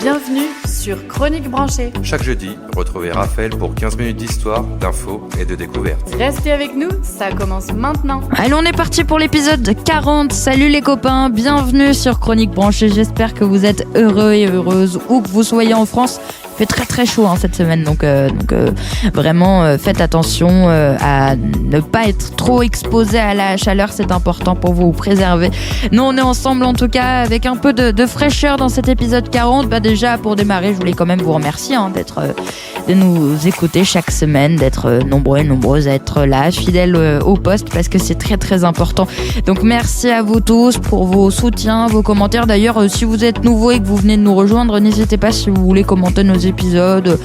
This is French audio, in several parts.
Bienvenue sur Chronique Branchée. Chaque jeudi, retrouvez Raphaël pour 15 minutes d'histoire, d'infos et de découvertes. Restez avec nous, ça commence maintenant. Allez, on est parti pour l'épisode 40. Salut les copains, bienvenue sur Chronique Branchée. J'espère que vous êtes heureux et heureuses, où que vous soyez en France. Il fait très très chaud cette semaine, donc vraiment faites attention à ne pas être trop exposé à la chaleur, c'est important pour vous préserver. Nous on est ensemble en tout cas avec un peu de fraîcheur dans cet épisode 40. Déjà pour démarrer, je voulais quand même vous remercier de nous écouter chaque semaine, d'être nombreux et nombreuses à être là, fidèles au poste, parce que c'est très très important. Donc merci à vous tous pour vos soutiens, vos commentaires. D'ailleurs, si vous êtes nouveau et que vous venez de nous rejoindre, n'hésitez pas si vous voulez commenter nos épisodes,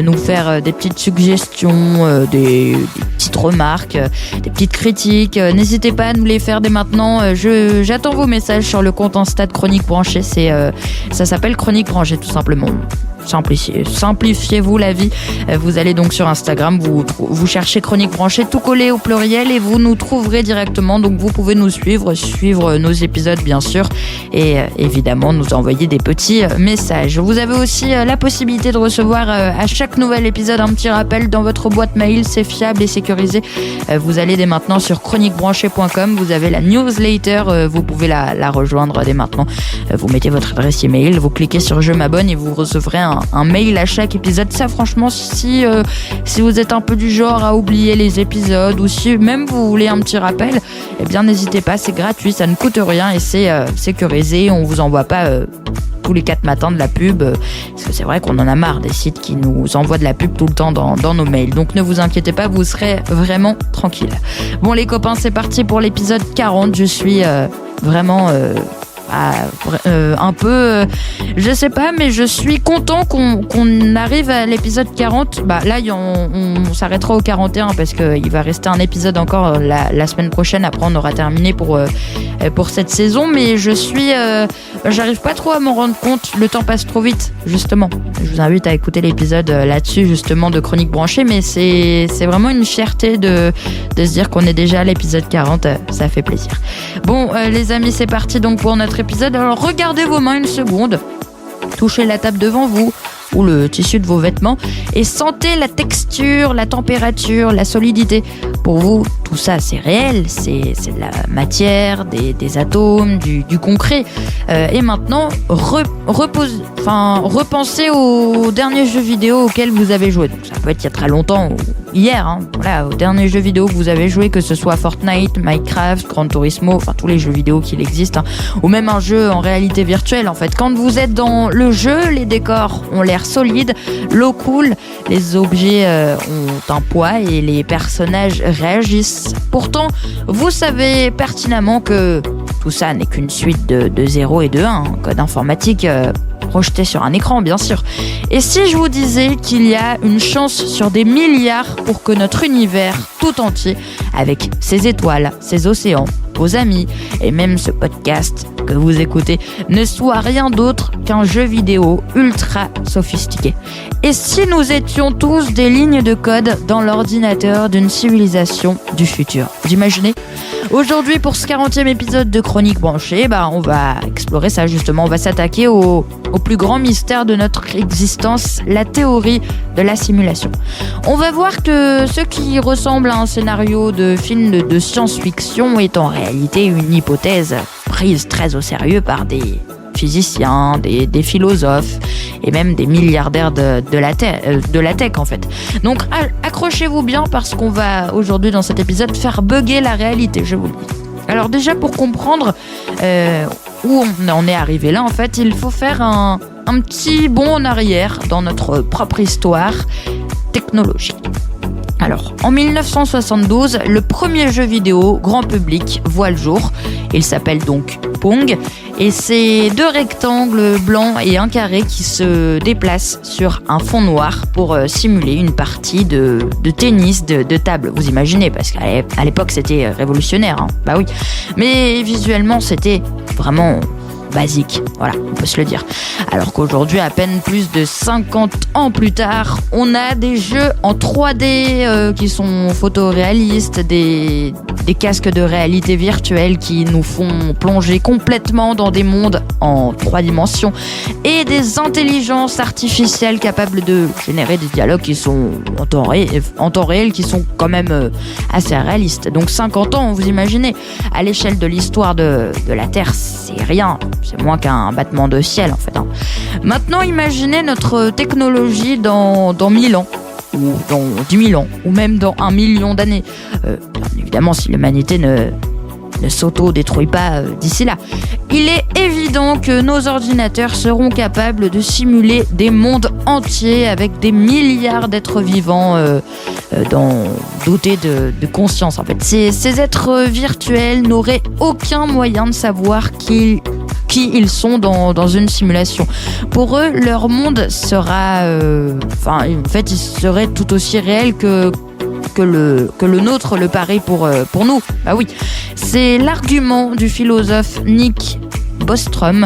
nous faire des petites suggestions, des petites remarques, des petites critiques. N'hésitez pas à nous les faire dès maintenant. J'attends vos messages sur le compte Insta de Chronique Branchée. Ça s'appelle Chronique Branchée tout simplement. Simplifiez-vous la vie. Vous allez donc sur Instagram, vous cherchez Chronique Branchée tout collé au pluriel et vous nous trouverez directement. Donc vous pouvez nous suivre nos épisodes bien sûr, et évidemment nous envoyer des petits messages. Vous avez aussi la possibilité de recevoir à chaque nouvel épisode un petit rappel dans votre boîte mail. C'est fiable et sécurisé. Vous allez dès maintenant sur chroniquebranchée.com, vous avez la newsletter, vous pouvez la rejoindre dès maintenant. Vous mettez votre adresse email, vous cliquez sur je m'abonne et vous recevrez un mail à chaque épisode. Ça franchement, si vous êtes un peu du genre à oublier les épisodes, ou si même vous voulez un petit rappel, eh bien n'hésitez pas, c'est gratuit, ça ne coûte rien et c'est sécurisé. On vous envoie pas tous les 4 matins de la pub, parce que c'est vrai qu'on en a marre des sites qui nous envoient de la pub tout le temps dans nos mails. Donc ne vous inquiétez pas, vous serez vraiment tranquille. Bon les copains, c'est parti pour l'épisode 40. Je suis vraiment un peu je sais pas, mais je suis content qu'on arrive à l'épisode 40. Là on s'arrêtera au 41 parce qu'il va rester un épisode encore la semaine prochaine. Après on aura terminé pour cette saison, mais je suis j'arrive pas trop à m'en rendre compte. Le temps passe trop vite justement. Je vous invite à écouter l'épisode là-dessus justement de Chronique Branchée, mais c'est vraiment une fierté de se dire qu'on est déjà à l'épisode 40. Ça fait plaisir. Bon les amis, c'est parti donc pour notre épisode. Alors regardez vos mains une seconde, touchez la table devant vous ou le tissu de vos vêtements et sentez la texture, la température, la solidité. Pour vous, tout ça c'est réel, c'est de la matière, des atomes, du concret. Et maintenant, repensez aux derniers jeux vidéo auxquels vous avez joué. Donc ça peut être il y a très longtemps, ou hier, aux derniers jeux vidéo que vous avez joué, que ce soit Fortnite, Minecraft, Gran Turismo, tous les jeux vidéo qu'il existe, ou même un jeu en réalité virtuelle. En fait, quand vous êtes dans le jeu, les décors ont l'air solides, l'eau coule, les objets ont un poids et les personnages réagissent. Pourtant, vous savez pertinemment que tout ça n'est qu'une suite de 0 et de 1, code informatique projeté sur un écran, bien sûr. Et si je vous disais qu'il y a une chance sur des milliards pour que notre univers tout entier, avec ses étoiles, ses océans, vos amis et même ce podcast que vous écoutez, ne soit rien d'autre qu'un jeu vidéo ultra sophistiqué? Et si nous étions tous des lignes de code dans l'ordinateur d'une civilisation du futur? Vous imaginez? Aujourd'hui, pour ce 40e épisode de Chronique Branchée, on va explorer ça justement. On va s'attaquer au plus grand mystère de notre existence, la théorie de la simulation. On va voir que ce qui ressemble à un scénario de film de science-fiction est en réalité une hypothèse prise très au sérieux par des physiciens, des philosophes et même des milliardaires de la tech en fait. Donc accrochez-vous bien parce qu'on va aujourd'hui dans cet épisode faire bugger la réalité, je vous le dis. Alors déjà pour comprendre où on en est arrivé là en fait, il faut faire un petit bond en arrière dans notre propre histoire technologique. Alors, en 1972, le premier jeu vidéo grand public voit le jour. Il s'appelle donc Pong. Et c'est 2 rectangles blancs et un carré qui se déplacent sur un fond noir pour simuler une partie de tennis de table. Vous imaginez, parce qu'à l'époque, c'était révolutionnaire. Bah oui. Mais visuellement, c'était vraiment basique. Voilà, on peut se le dire. Alors qu'aujourd'hui, à peine plus de 50 ans plus tard, on a des jeux en 3D qui sont photoréalistes, des casques de réalité virtuelle qui nous font plonger complètement dans des mondes en 3 dimensions et des intelligences artificielles capables de générer des dialogues qui sont en temps réel, qui sont quand même assez réalistes. Donc 50 ans, vous imaginez, à l'échelle de l'histoire de la Terre, c'est rien, c'est moins qu'un battement de ciel en fait. Maintenant, imaginez notre technologie dans 1000 ans, ou dans 10 000 ans, ou même dans 1 million d'années. Bien évidemment, si l'humanité ne s'auto-détruit pas d'ici là. Il est évident que nos ordinateurs seront capables de simuler des mondes entiers avec des milliards d'êtres vivants dotés de conscience. En fait, ces êtres virtuels n'auraient aucun moyen de savoir qui ils sont dans une simulation. Pour eux, leur monde sera... en fait, il serait tout aussi réel que le nôtre le paraît pour nous. Bah oui, c'est l'argument du philosophe Nick Bostrom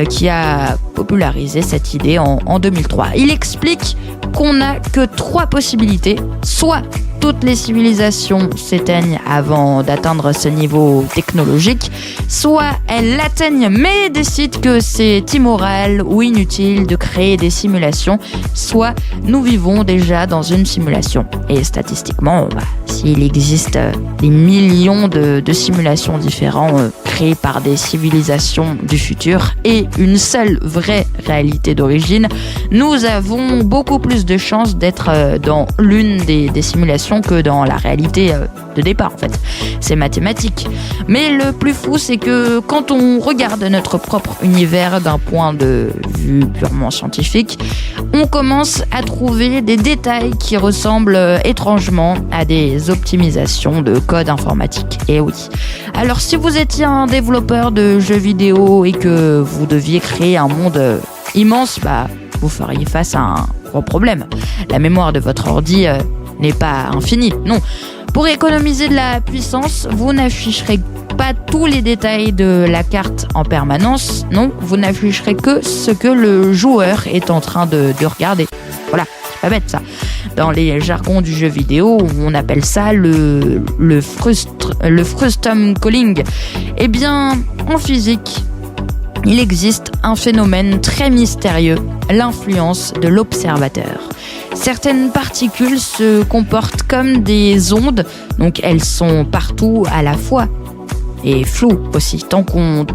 qui a popularisé cette idée en 2003. Il explique qu'on n'a que 3 possibilités. Soit toutes les civilisations s'éteignent avant d'atteindre ce niveau technologique, soit elles l'atteignent mais décident que c'est immoral ou inutile de créer des simulations, soit nous vivons déjà dans une simulation. Et statistiquement, s'il existe des millions de simulations différentes créées par des civilisations du futur et une seule vraie réalité d'origine, nous avons beaucoup plus de chances d'être dans l'une des simulations que dans la réalité de départ en fait. C'est mathématique. Mais le plus fou, c'est que quand on regarde notre propre univers d'un point de vue purement scientifique, on commence à trouver des détails qui ressemblent étrangement à des optimisations de code informatique. Et oui. Alors si vous étiez un développeur de jeux vidéo et que vous deviez créer un monde immense, vous feriez face à un gros problème. La mémoire de votre ordi n'est pas infinie, non. Pour économiser de la puissance, vous n'afficherez pas tous les détails de la carte en permanence, non, vous n'afficherez que ce que le joueur est en train de regarder. Voilà, c'est pas bête ça. Dans les jargons du jeu vidéo, on appelle ça le frustum calling. Eh bien, en physique, il existe un phénomène très mystérieux, l'influence de l'observateur. Certaines particules se comportent comme des ondes, donc elles sont partout à la fois. Et floues aussi, tant qu'on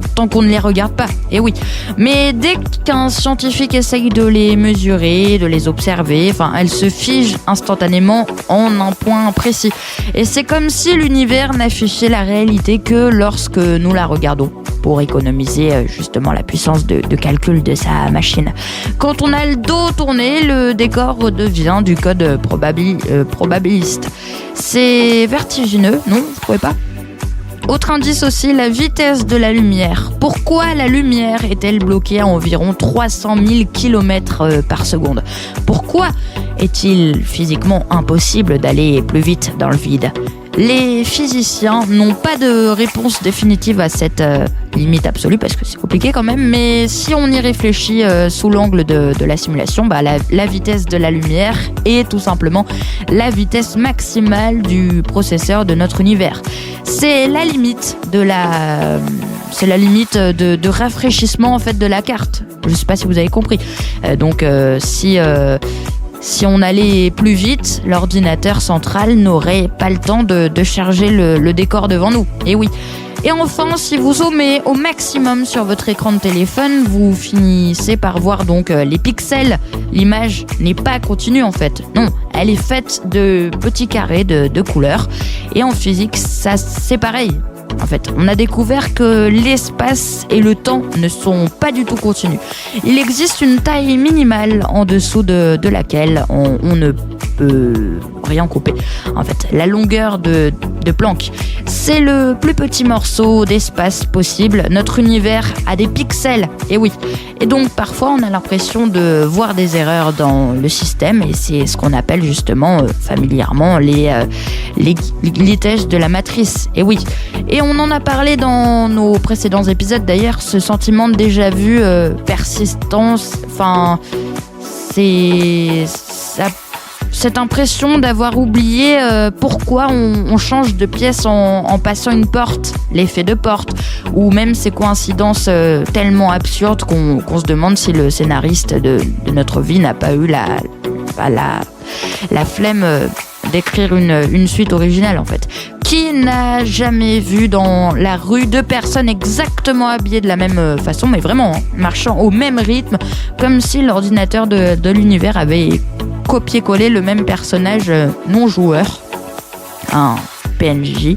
ne les regarde pas. Et oui. Mais dès qu'un scientifique essaye de les mesurer, de les observer, elles se figent instantanément en un point précis. Et c'est comme si l'univers n'affichait la réalité que lorsque nous la regardons, pour économiser justement la puissance de calcul de sa machine. Quand on a le dos tourné, le décor redevient du code probabiliste. C'est vertigineux, non, vous trouvez pas ? Autre indice aussi, la vitesse de la lumière. Pourquoi la lumière est-elle bloquée à environ 300 000 km par seconde ? Pourquoi est-il physiquement impossible d'aller plus vite dans le vide ? Les physiciens n'ont pas de réponse définitive à cette limite absolue parce que c'est compliqué quand même, mais si on y réfléchit sous l'angle de la simulation, la vitesse de la lumière est tout simplement la vitesse maximale du processeur de notre univers. C'est la limite de rafraîchissement en fait de la carte. Je sais pas si vous avez compris. Si on allait plus vite, l'ordinateur central n'aurait pas le temps de charger le décor devant nous. Et oui. Et enfin, si vous zoomez au maximum sur votre écran de téléphone, vous finissez par voir donc les pixels. L'image n'est pas continue en fait. Non, elle est faite de petits carrés de couleurs. Et en physique, ça c'est pareil. En fait, on a découvert que l'espace et le temps ne sont pas du tout continus. Il existe une taille minimale en dessous de laquelle on ne peut rien couper. En fait, la longueur de Planck, c'est le plus petit morceau d'espace possible. Notre univers a des pixels, et oui. Et donc parfois on a l'impression de voir des erreurs dans le système, et c'est ce qu'on appelle justement familièrement les glitches de la matrice, et oui. Et on en a parlé dans nos précédents épisodes d'ailleurs, ce sentiment de déjà vu persistance, enfin cette impression d'avoir oublié pourquoi on change de pièce en passant une porte, l'effet de porte, ou même ces coïncidences tellement absurdes qu'on se demande si le scénariste de notre vie n'a pas eu la flemme d'écrire une suite originale en fait. Qui n'a jamais vu dans la rue deux personnes exactement habillées de la même façon, mais vraiment marchant au même rythme, comme si l'ordinateur de l'univers avait copié-collé le même personnage non joueur, un PNJ,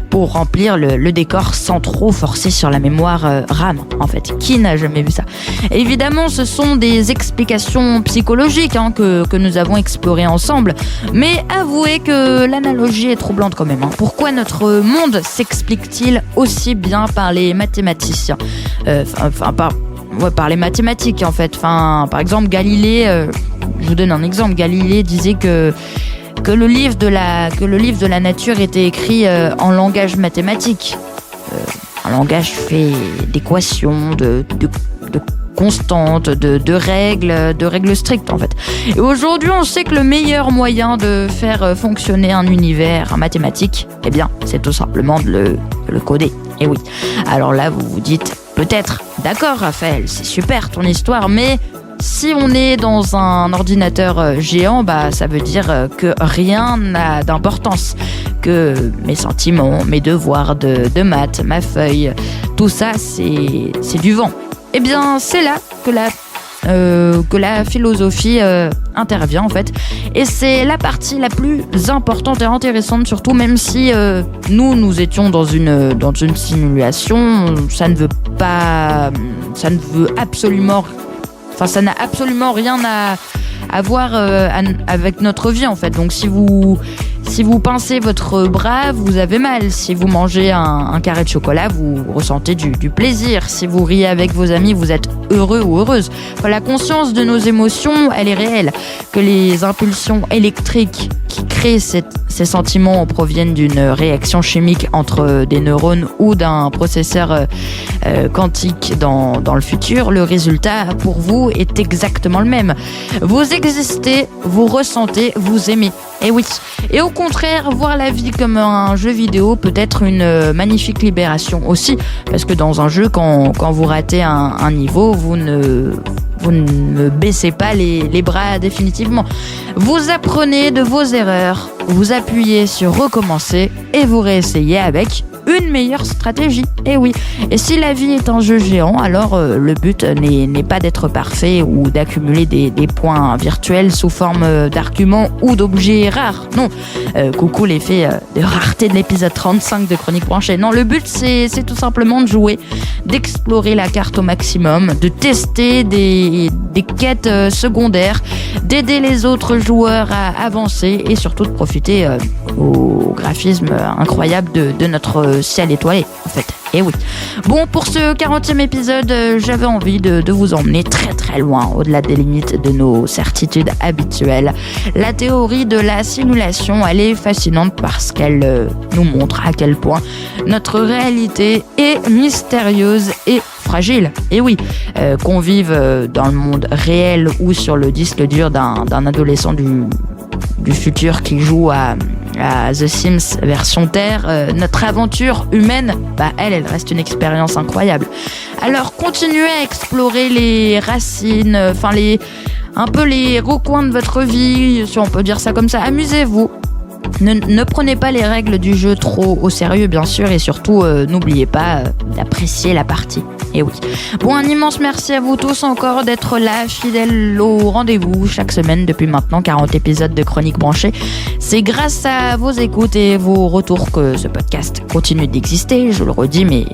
pour remplir le décor sans trop forcer sur la mémoire RAM en fait. Qui n'a jamais vu ça? Évidemment, ce sont des explications psychologiques que nous avons explorées ensemble, mais avouez que l'analogie est troublante quand même. Pourquoi notre monde s'explique-t-il aussi bien par les mathématiciens? Par les mathématiques en fait. Par exemple, Galilée, je vous donne un exemple, Galilée disait que le livre de la nature était écrit en langage mathématique, un langage fait d'équations, de constantes, de règles strictes en fait. Et aujourd'hui, on sait que le meilleur moyen de faire fonctionner un univers mathématique, eh bien, c'est tout simplement de le coder. Et oui. Alors là, vous vous dites peut-être, d'accord Raphaël, c'est super ton histoire, mais si on est dans un ordinateur géant, ça veut dire que rien n'a d'importance, que mes sentiments, mes devoirs de maths, ma feuille, tout ça c'est du vent. Eh bien, c'est là que la philosophie intervient en fait, et c'est la partie la plus importante et intéressante surtout, même si nous étions dans une simulation, ça n'a absolument rien à voir avec notre vie en fait. Donc si vous pincez votre bras, vous avez mal. Si vous mangez un carré de chocolat, vous ressentez du plaisir. Si vous riez avec vos amis, vous êtes heureux ou heureuse. La conscience de nos émotions, elle est réelle. Que les impulsions électriques qui créent ces sentiments proviennent d'une réaction chimique entre des neurones ou d'un processeur quantique dans le futur, le résultat pour vous est exactement le même. Vous existez, vous ressentez, vous aimez. Et oui. Et au contraire, voir la vie comme un jeu vidéo peut être une magnifique libération aussi, parce que dans un jeu, quand vous ratez un niveau, vous ne baissez pas les bras définitivement. Vous apprenez de vos erreurs, vous appuyez sur recommencer et vous réessayez avec une meilleure stratégie. Et oui. Et si la vie est un jeu géant, alors le but n'est pas d'être parfait ou d'accumuler des points virtuels sous forme d'arguments ou d'objets rares. Non. Coucou l'effet de rareté de l'épisode 35 de Chronique Branchée. Non, le but c'est tout simplement de jouer, d'explorer la carte au maximum, de tester des quêtes secondaires, d'aider les autres joueurs à avancer et surtout de profiter au graphisme incroyable de notre ciel étoilé en fait. Et oui. Bon, pour ce 40e épisode, j'avais envie de vous emmener très très loin, au-delà des limites de nos certitudes habituelles. La théorie de la simulation, elle est fascinante parce qu'elle nous montre à quel point notre réalité est mystérieuse et fragile. Et oui, qu'on vive dans le monde réel ou sur le disque dur d'un adolescent du futur qui joue à The Sims version Terre, notre aventure humaine, elle reste une expérience incroyable. Alors continuez à explorer les racines, un peu les recoins de votre vie, si on peut dire ça comme ça. Amusez-vous. Ne prenez pas les règles du jeu trop au sérieux, bien sûr, et surtout, n'oubliez pas d'apprécier la partie. Et oui. Bon, un immense merci à vous tous encore d'être là, fidèles au rendez-vous chaque semaine depuis maintenant 40 épisodes de Chronique Branchée. C'est grâce à vos écoutes et vos retours que ce podcast continue d'exister, je le redis, mais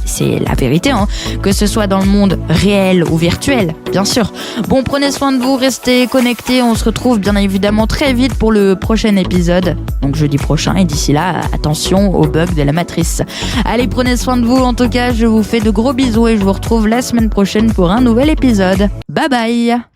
c'est la vérité, hein, que ce soit dans le monde réel ou virtuel, bien sûr. Bon, prenez soin de vous, restez connectés, on se retrouve bien évidemment très vite pour le prochain épisode, donc jeudi prochain, et d'ici là, attention aux bugs de la matrice. Allez, prenez soin de vous, en tout cas, je vous fais de gros bisous et je vous retrouve la semaine prochaine pour un nouvel épisode. Bye bye!